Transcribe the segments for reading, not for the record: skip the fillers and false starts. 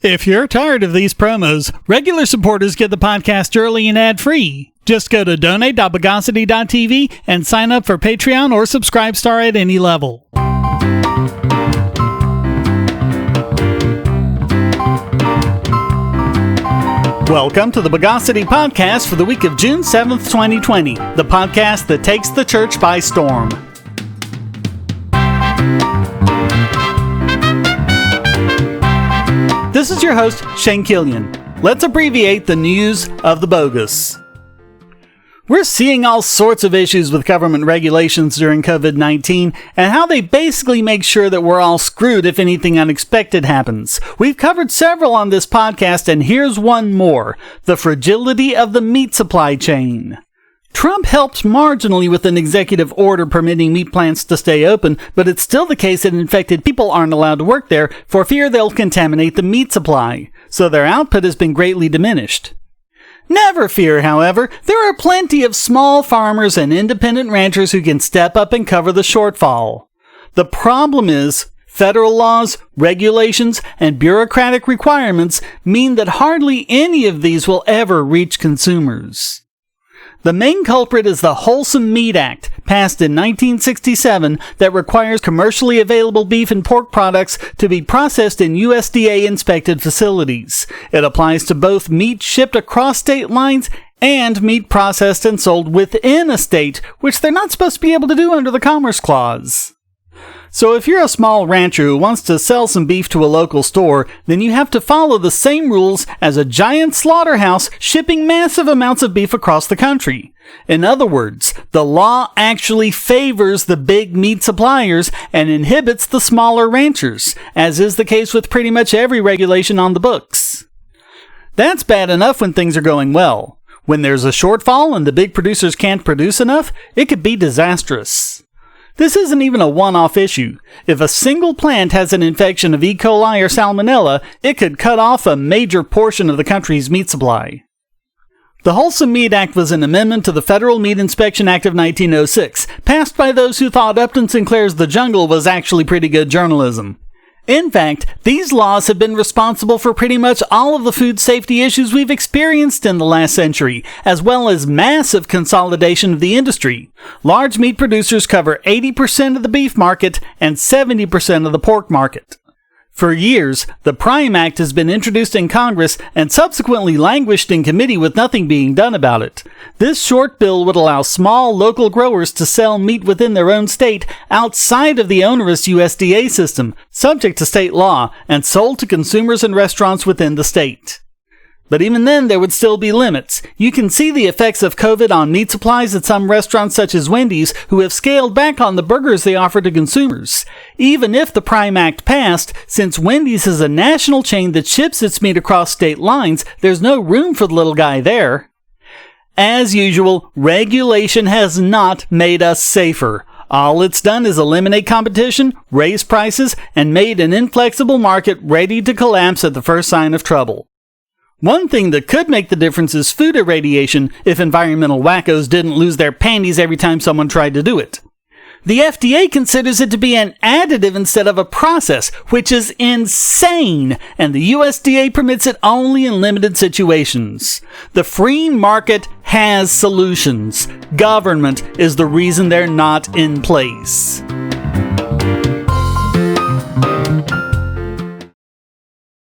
If you're tired of these promos, regular supporters get the podcast early and ad-free. Just go to donate.bogosity.tv and sign up for Patreon or Subscribe Star at any level. Welcome to the Bogosity podcast for the week of June 7th, 2020, the podcast that takes the church by storm. This is your host, Shane Killian. Let's abbreviate the news of the bogus. We're seeing all sorts of issues with government regulations during COVID-19 and how they basically make sure that we're all screwed if anything unexpected happens. We've covered several on this podcast, and here's one more: the fragility of the meat supply chain. Trump helped marginally with an executive order permitting meat plants to stay open, but it's still the case that infected people aren't allowed to work there for fear they'll contaminate the meat supply, so their output has been greatly diminished. Never fear, however, there are plenty of small farmers and independent ranchers who can step up and cover the shortfall. The problem is, federal laws, regulations, and bureaucratic requirements mean that hardly any of these will ever reach consumers. The main culprit is the Wholesome Meat Act, passed in 1967, that requires commercially available beef and pork products to be processed in USDA-inspected facilities. It applies to both meat shipped across state lines and meat processed and sold within a state, which they're not supposed to be able to do under the Commerce Clause. So if you're a small rancher who wants to sell some beef to a local store, then you have to follow the same rules as a giant slaughterhouse shipping massive amounts of beef across the country. In other words, the law actually favors the big meat suppliers and inhibits the smaller ranchers, as is the case with pretty much every regulation on the books. That's bad enough when things are going well. When there's a shortfall and the big producers can't produce enough, it could be disastrous. This isn't even a one-off issue. If a single plant has an infection of E. coli or salmonella, it could cut off a major portion of the country's meat supply. The Wholesome Meat Act was an amendment to the Federal Meat Inspection Act of 1906, passed by those who thought Upton Sinclair's The Jungle was actually pretty good journalism. In fact, these laws have been responsible for pretty much all of the food safety issues we've experienced in the last century, as well as massive consolidation of the industry. Large meat producers cover 80% of the beef market and 70% of the pork market. For years, the Prime Act has been introduced in Congress and subsequently languished in committee with nothing being done about it. This short bill would allow small local growers to sell meat within their own state outside of the onerous USDA system, subject to state law, and sold to consumers and restaurants within the state. But even then, there would still be limits. You can see the effects of COVID on meat supplies at some restaurants such as Wendy's, who have scaled back on the burgers they offer to consumers. Even if the Prime Act passed, since Wendy's is a national chain that ships its meat across state lines, there's no room for the little guy there. As usual, regulation has not made us safer. All it's done is eliminate competition, raise prices, and made an inflexible market ready to collapse at the first sign of trouble. One thing that could make the difference is food irradiation if environmental wackos didn't lose their panties every time someone tried to do it. The FDA considers it to be an additive instead of a process, which is insane, and the USDA permits it only in limited situations. The free market has solutions. Government is the reason they're not in place.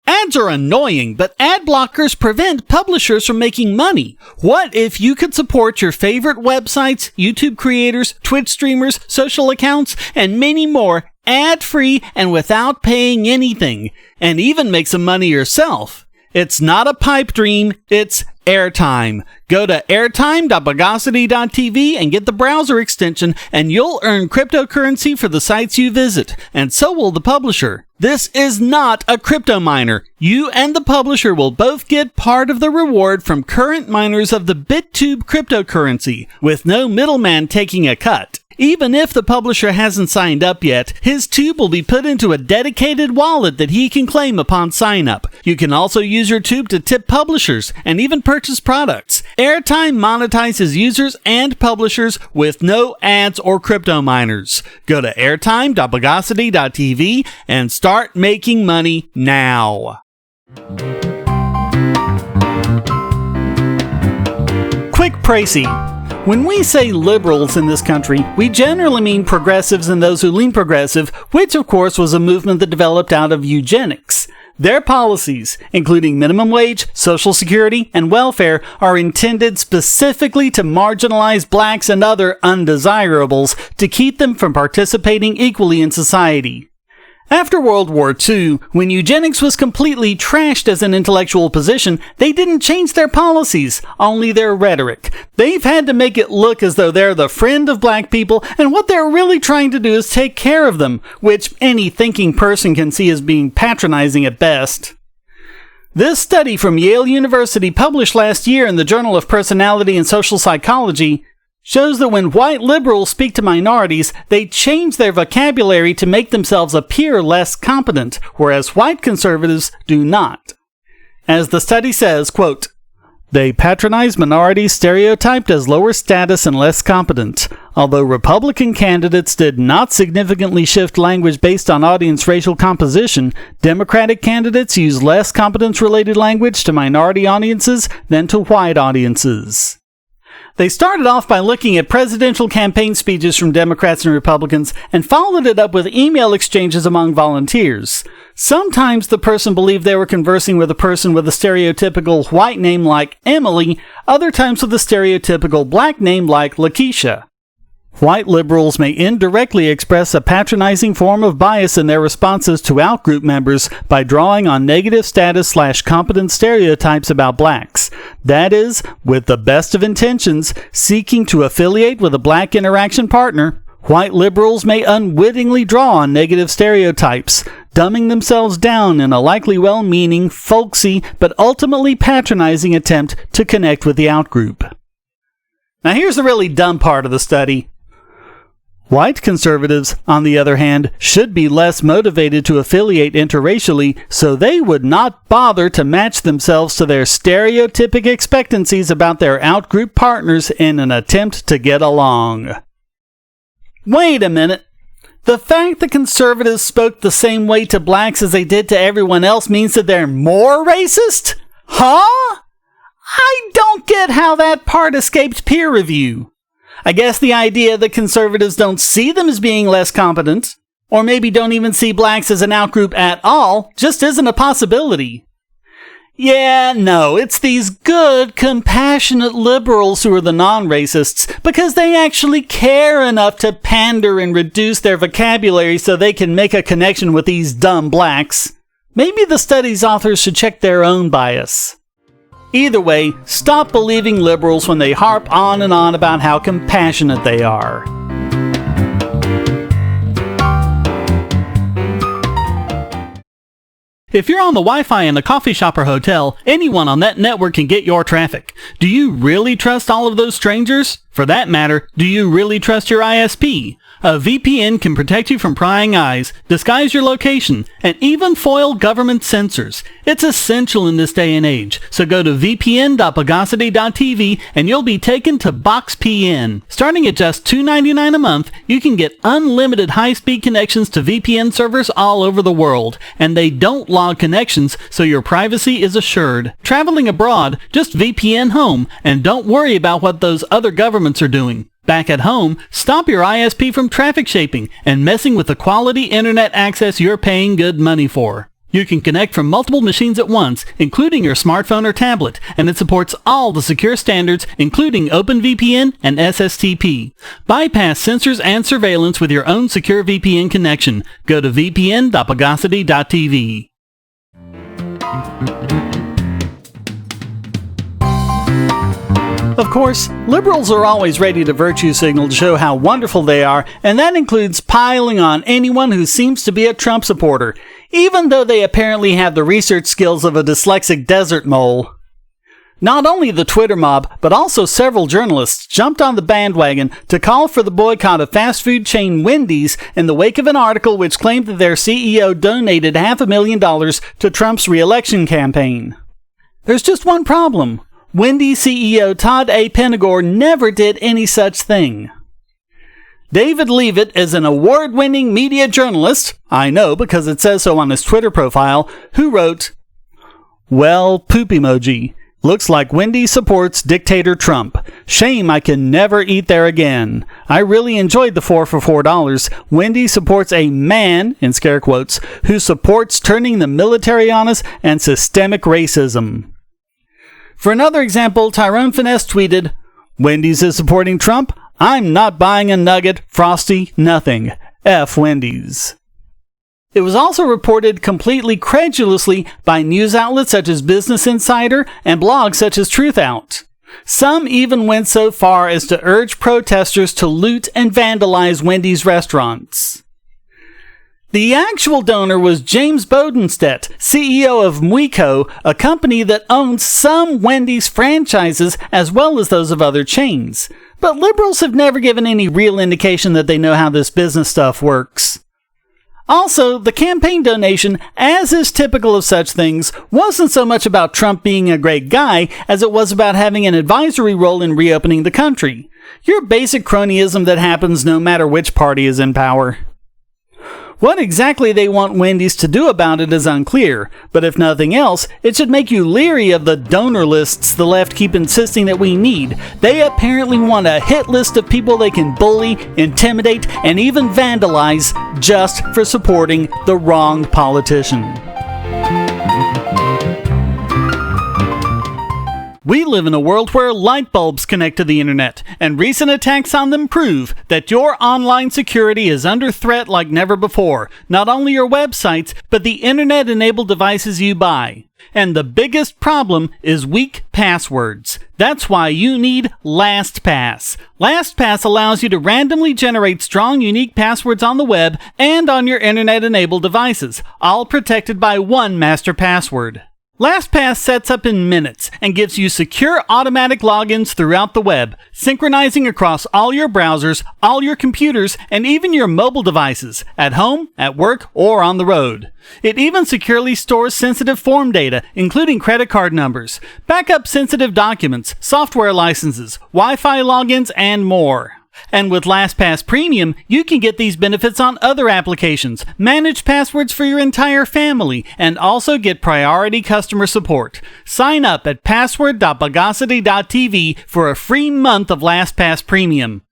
Ads are annoying, but ad blockers prevent publishers from making money. What if you could support your favorite websites, YouTube creators, Twitch streamers, social accounts, and many more ad-free and without paying anything, and even make some money yourself? It's not a pipe dream, it's airtime. Go to airtime.bogosity.tv and get the browser extension, and you'll earn cryptocurrency for the sites you visit, and so will the publisher. This is not a crypto miner. You and the publisher will both get part of the reward from current miners of the BitTube cryptocurrency, with no middleman taking a cut. Even if the publisher hasn't signed up yet, his tube will be put into a dedicated wallet that he can claim upon sign up. You can also use your tube to tip publishers and even purchase products. Airtime monetizes users and publishers with no ads or crypto miners. Go to airtime.bogosity.tv and start making money now. Quick précis. When we say liberals in this country, we generally mean progressives and those who lean progressive, which of course was a movement that developed out of eugenics. Their policies, including minimum wage, social security, and welfare, are intended specifically to marginalize blacks and other undesirables to keep them from participating equally in society. After World War II, when eugenics was completely trashed as an intellectual position, they didn't change their policies, only their rhetoric. They've had to make it look as though they're the friend of black people, and what they're really trying to do is take care of them, which any thinking person can see as being patronizing at best. This study from Yale University, published last year in the Journal of Personality and Social Psychology, shows that when white liberals speak to minorities, they change their vocabulary to make themselves appear less competent, whereas white conservatives do not. As the study says, quote, "They patronize minorities stereotyped as lower status and less competent. Although Republican candidates did not significantly shift language based on audience racial composition, Democratic candidates use less competence-related language to minority audiences than to white audiences." They started off by looking at presidential campaign speeches from Democrats and Republicans and followed it up with email exchanges among volunteers. Sometimes the person believed they were conversing with a person with a stereotypical white name like Emily, other times with a stereotypical black name like Lakeisha. White liberals may indirectly express a patronizing form of bias in their responses to outgroup members by drawing on negative status/competence stereotypes about blacks. That is, with the best of intentions, seeking to affiliate with a black interaction partner, white liberals may unwittingly draw on negative stereotypes, dumbing themselves down in a likely well-meaning, folksy, but ultimately patronizing attempt to connect with the outgroup. Now here's the really dumb part of the study. White conservatives, on the other hand, should be less motivated to affiliate interracially, so they would not bother to match themselves to their stereotypic expectancies about their outgroup partners in an attempt to get along. Wait a minute. The fact that conservatives spoke the same way to blacks as they did to everyone else means that they're more racist? Huh? I don't get how that part escaped peer review. I guess the idea that conservatives don't see them as being less competent, or maybe don't even see blacks as an outgroup at all, just isn't a possibility. Yeah, no, it's these good, compassionate liberals who are the non-racists, because they actually care enough to pander and reduce their vocabulary so they can make a connection with these dumb blacks. Maybe the study's authors should check their own bias. Either way, stop believing liberals when they harp on and on about how compassionate they are. If you're on the Wi-Fi in a coffee shop or hotel, anyone on that network can get your traffic. Do you really trust all of those strangers? For that matter, do you really trust your ISP? A VPN can protect you from prying eyes, disguise your location, and even foil government censors. It's essential in this day and age, so go to vpn.bogosity.tv and you'll be taken to BoxPN. Starting at just $2.99 a month, you can get unlimited high-speed connections to VPN servers all over the world, and they don't log connections, so your privacy is assured. Traveling abroad, just VPN home, and don't worry about what those other governments are doing. Back at home, stop your ISP from traffic shaping and messing with the quality internet access you're paying good money for. You can connect from multiple machines at once, including your smartphone or tablet, and it supports all the secure standards, including OpenVPN and SSTP. Bypass censors and surveillance with your own secure VPN connection. Go to vpn.bogosity.tv. Of course, liberals are always ready to virtue signal to show how wonderful they are, and that includes piling on anyone who seems to be a Trump supporter, even though they apparently have the research skills of a dyslexic desert mole. Not only the Twitter mob, but also several journalists jumped on the bandwagon to call for the boycott of fast food chain Wendy's in the wake of an article which claimed that their CEO donated $500,000 to Trump's re-election campaign. There's just one problem. Wendy's CEO Todd A. Penegor never did any such thing. David Leavitt is an award-winning media journalist, I know because it says so on his Twitter profile, who wrote, Well, poop emoji. Looks like Wendy supports dictator Trump. Shame I can never eat there again. I really enjoyed the 4 for $4. Wendy supports a man, in scare quotes, who supports turning the military on us and systemic racism. For another example, Tyrone Finesse tweeted, Wendy's is supporting Trump? I'm not buying a nugget, Frosty, nothing. F Wendy's. It was also reported completely credulously by news outlets such as Business Insider and blogs such as Truthout. Some even went so far as to urge protesters to loot and vandalize Wendy's restaurants. The actual donor was James Bodenstedt, CEO of Mwiko, a company that owns some Wendy's franchises as well as those of other chains. But liberals have never given any real indication that they know how this business stuff works. Also, the campaign donation, as is typical of such things, wasn't so much about Trump being a great guy as it was about having an advisory role in reopening the country. Your basic cronyism that happens no matter which party is in power. What exactly they want Wendy's to do about it is unclear, but if nothing else, it should make you leery of the donor lists the left keep insisting that we need. They apparently want a hit list of people they can bully, intimidate, and even vandalize just for supporting the wrong politician. We live in a world where light bulbs connect to the internet, and recent attacks on them prove that your online security is under threat like never before. Not only your websites, but the internet-enabled devices you buy. And the biggest problem is weak passwords. That's why you need LastPass. LastPass allows you to randomly generate strong, unique passwords on the web and on your internet-enabled devices, all protected by one master password. LastPass sets up in minutes and gives you secure automatic logins throughout the web, synchronizing across all your browsers, all your computers, and even your mobile devices, at home, at work, or on the road. It even securely stores sensitive form data, including credit card numbers, backup sensitive documents, software licenses, Wi-Fi logins, and more. And with LastPass Premium, you can get these benefits on other applications, manage passwords for your entire family, and also get priority customer support. Sign up at password.bogosity.tv for a free month of LastPass Premium.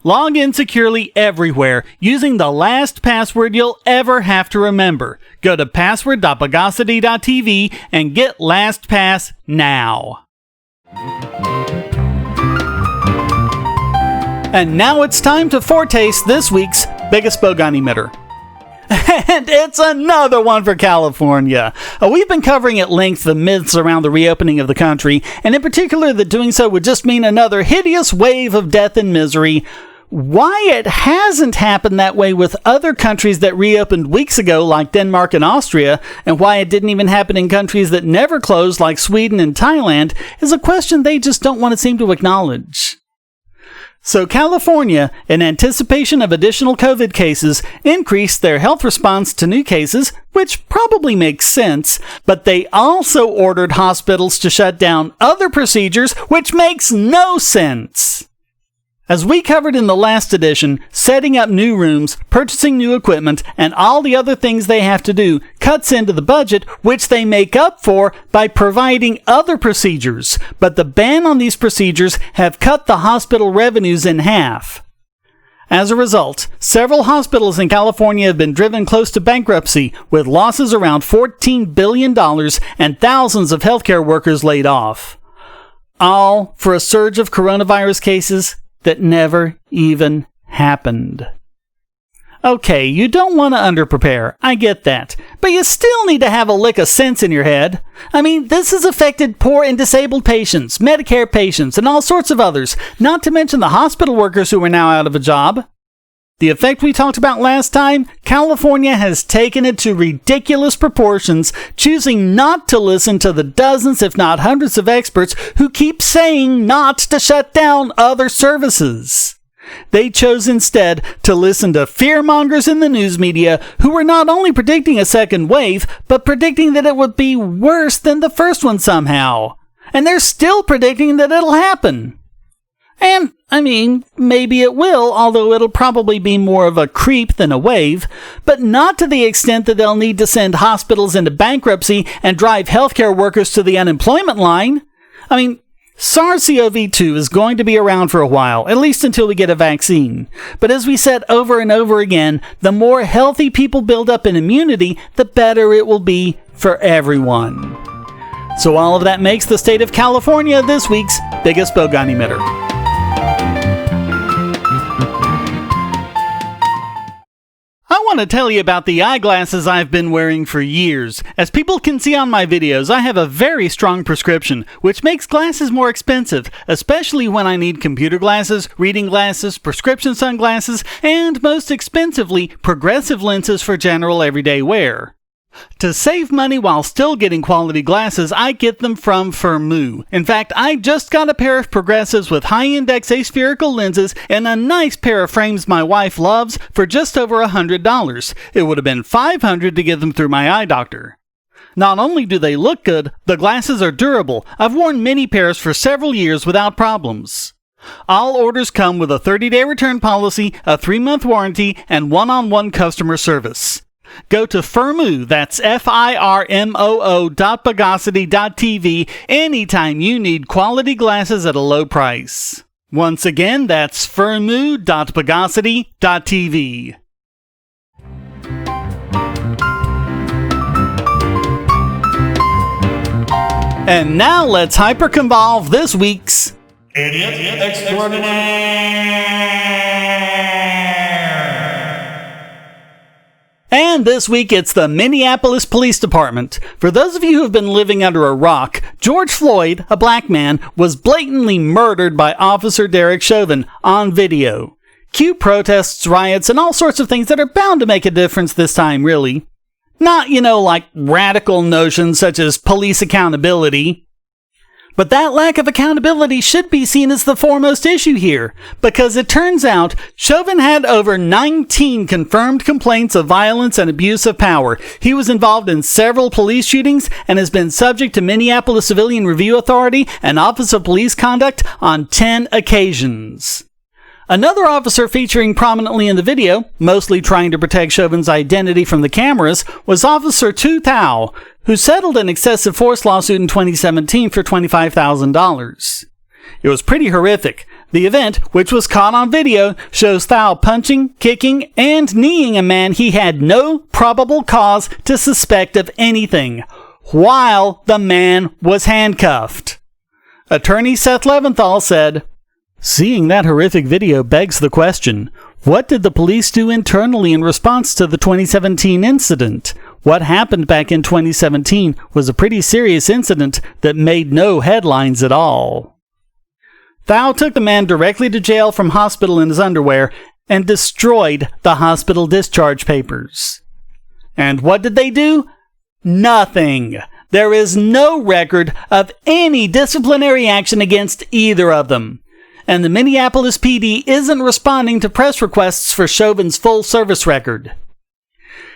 Log in securely everywhere using the last password you'll ever have to remember. Go to password.bogosity.tv and get LastPass now. And now it's time to foretaste this week's biggest Bogon emitter. And it's another one for California. We've been covering at length the myths around the reopening of the country, and in particular that doing so would just mean another hideous wave of death and misery. Why it hasn't happened that way with other countries that reopened weeks ago like Denmark and Austria, and why it didn't even happen in countries that never closed like Sweden and Thailand, is a question they just don't want to seem to acknowledge. So California, in anticipation of additional COVID cases, increased their health response to new cases, which probably makes sense, but they also ordered hospitals to shut down other procedures, which makes no sense. As we covered in the last edition, setting up new rooms, purchasing new equipment, and all the other things they have to do cuts into the budget, which they make up for by providing other procedures. But the ban on these procedures have cut the hospital revenues in half. As a result, several hospitals in California have been driven close to bankruptcy, with losses around $14 billion and thousands of healthcare workers laid off. All for a surge of coronavirus cases that never even happened. Okay, you don't want to underprepare, I get that, but you still need to have a lick of sense in your head. I mean, this has affected poor and disabled patients, Medicare patients, and all sorts of others, not to mention the hospital workers who are now out of a job. The effect we talked about last time, California has taken it to ridiculous proportions, choosing not to listen to the dozens, if not hundreds of experts who keep saying not to shut down other services. They chose instead to listen to fearmongers in the news media who were not only predicting a second wave, but predicting that it would be worse than the first one somehow. And they're still predicting that it'll happen. And, maybe it will, although it'll probably be more of a creep than a wave, but not to the extent that they'll need to send hospitals into bankruptcy and drive healthcare workers to the unemployment line. SARS-CoV-2 is going to be around for a while, at least until we get a vaccine. But as we said over and over again, the more healthy people build up in immunity, the better it will be for everyone. So all of that makes the state of California this week's biggest Bogon emitter. I want to tell you about the eyeglasses I've been wearing for years. As people can see on my videos, I have a very strong prescription, which makes glasses more expensive, especially when I need computer glasses, reading glasses, prescription sunglasses, and most expensively, progressive lenses for general everyday wear. To save money while still getting quality glasses, I get them from Firmoo. In fact, I just got a pair of progressives with high-index aspherical lenses and a nice pair of frames my wife loves for just over $100. It would have been $500 to get them through my eye doctor. Not only do they look good, the glasses are durable. I've worn many pairs for several years without problems. All orders come with a 30-day return policy, a 3-month warranty, and one-on-one customer service. Go to Firmoo, that's FIRMOO.Bogosity.tv anytime you need quality glasses at a low price. Once again, that's Firmoo.Bogosity.tv. And now let's hyperconvolve this week's Idiot Extraordinaire. And this week it's the Minneapolis Police Department. For those of you who have been living under a rock, George Floyd, a black man, was blatantly murdered by Officer Derek Chauvin on video. Cue protests, riots, and all sorts of things that are bound to make a difference this time, really. Not, like radical notions such as police accountability. But that lack of accountability should be seen as the foremost issue here, because it turns out Chauvin had over 19 confirmed complaints of violence and abuse of power. He was involved in several police shootings and has been subject to Minneapolis Civilian Review Authority and Office of Police Conduct on 10 occasions. Another officer featuring prominently in the video, mostly trying to protect Chauvin's identity from the cameras, was Officer Tu Thao, who settled an excessive force lawsuit in 2017 for $25,000. It was pretty horrific. The event, which was caught on video, shows Thao punching, kicking, and kneeing a man he had no probable cause to suspect of anything, while the man was handcuffed. Attorney Seth Leventhal said, "Seeing that horrific video begs the question, what did the police do internally in response to the 2017 incident? What happened back in 2017 was a pretty serious incident that made no headlines at all." Thao took the man directly to jail from hospital in his underwear and destroyed the hospital discharge papers. And what did they do? Nothing. There is no record of any disciplinary action against either of them. And the Minneapolis PD isn't responding to press requests for Chauvin's full service record.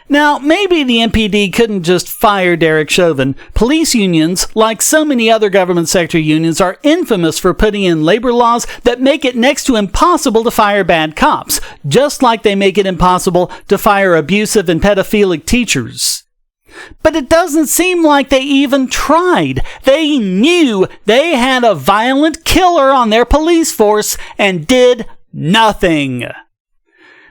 Now, maybe the MPD couldn't just fire Derek Chauvin. Police unions, like so many other government sector unions, are infamous for putting in labor laws that make it next to impossible to fire bad cops, just like they make it impossible to fire abusive and pedophilic teachers. But it doesn't seem like they even tried. They knew they had a violent killer on their police force and did nothing.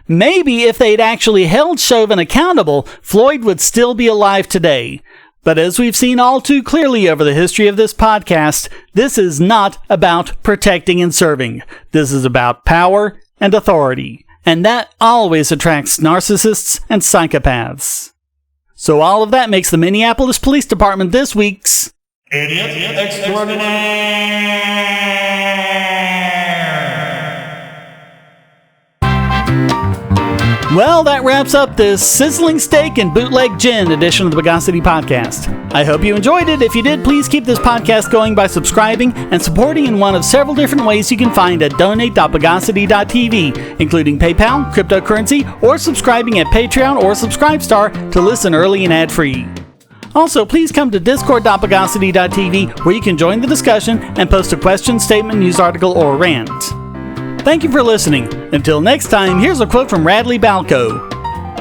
Maybe if they'd actually held Chauvin accountable, Floyd would still be alive today. But as we've seen all too clearly over the history of this podcast, this is not about protecting and serving. This is about power and authority. And that always attracts narcissists and psychopaths. So all of that makes the Minneapolis Police Department this week's Idiot Extraordinaire. Well, that wraps up this sizzling steak and bootleg gin edition of the Bogosity podcast. I hope you enjoyed it. If you did, please keep this podcast going by subscribing and supporting in one of several different ways you can find at donate.bogosity.tv, including PayPal, cryptocurrency, or subscribing at Patreon or Subscribestar to listen early and ad-free. Also, please come to discord.bogosity.tv where you can join the discussion and post a question, statement, news article, or rant. Thank you for listening. Until next time, here's a quote from Radley Balko.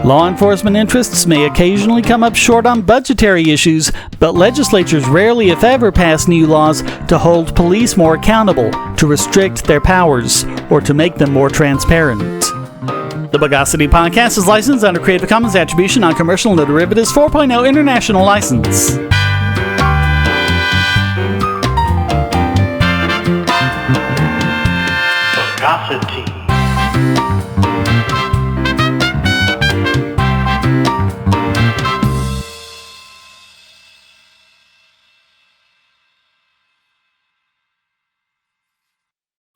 Law enforcement interests may occasionally come up short on budgetary issues, but legislatures rarely, if ever, pass new laws to hold police more accountable, to restrict their powers, or to make them more transparent. The Bogosity podcast is licensed under Creative Commons Attribution, Non-Commercial, No Derivatives 4.0 International License. Bogosity.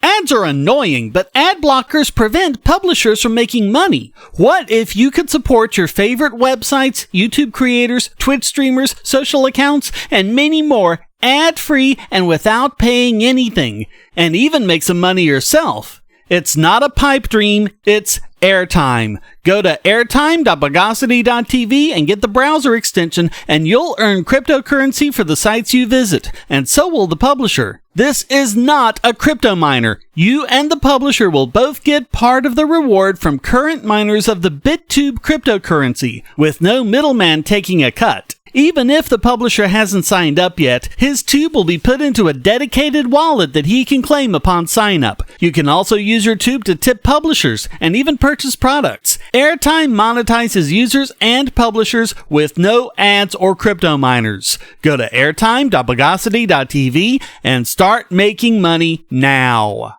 Ads are annoying, but ad blockers prevent publishers from making money. What if you could support your favorite websites, YouTube creators, Twitch streamers, social accounts, and many more ad-free and without paying anything, and even make some money yourself? It's not a pipe dream, it's airtime. Go to airtime.bogosity.tv and get the browser extension, and you'll earn cryptocurrency for the sites you visit, and so will the publisher. This is not a crypto miner. You and the publisher will both get part of the reward from current miners of the BitTube cryptocurrency, with no middleman taking a cut. Even if the publisher hasn't signed up yet, his tube will be put into a dedicated wallet that he can claim upon sign up. You can also use your tube to tip publishers and even purchase products. Airtime monetizes users and publishers with no ads or crypto miners. Go to airtime.bogosity.tv and start making money now.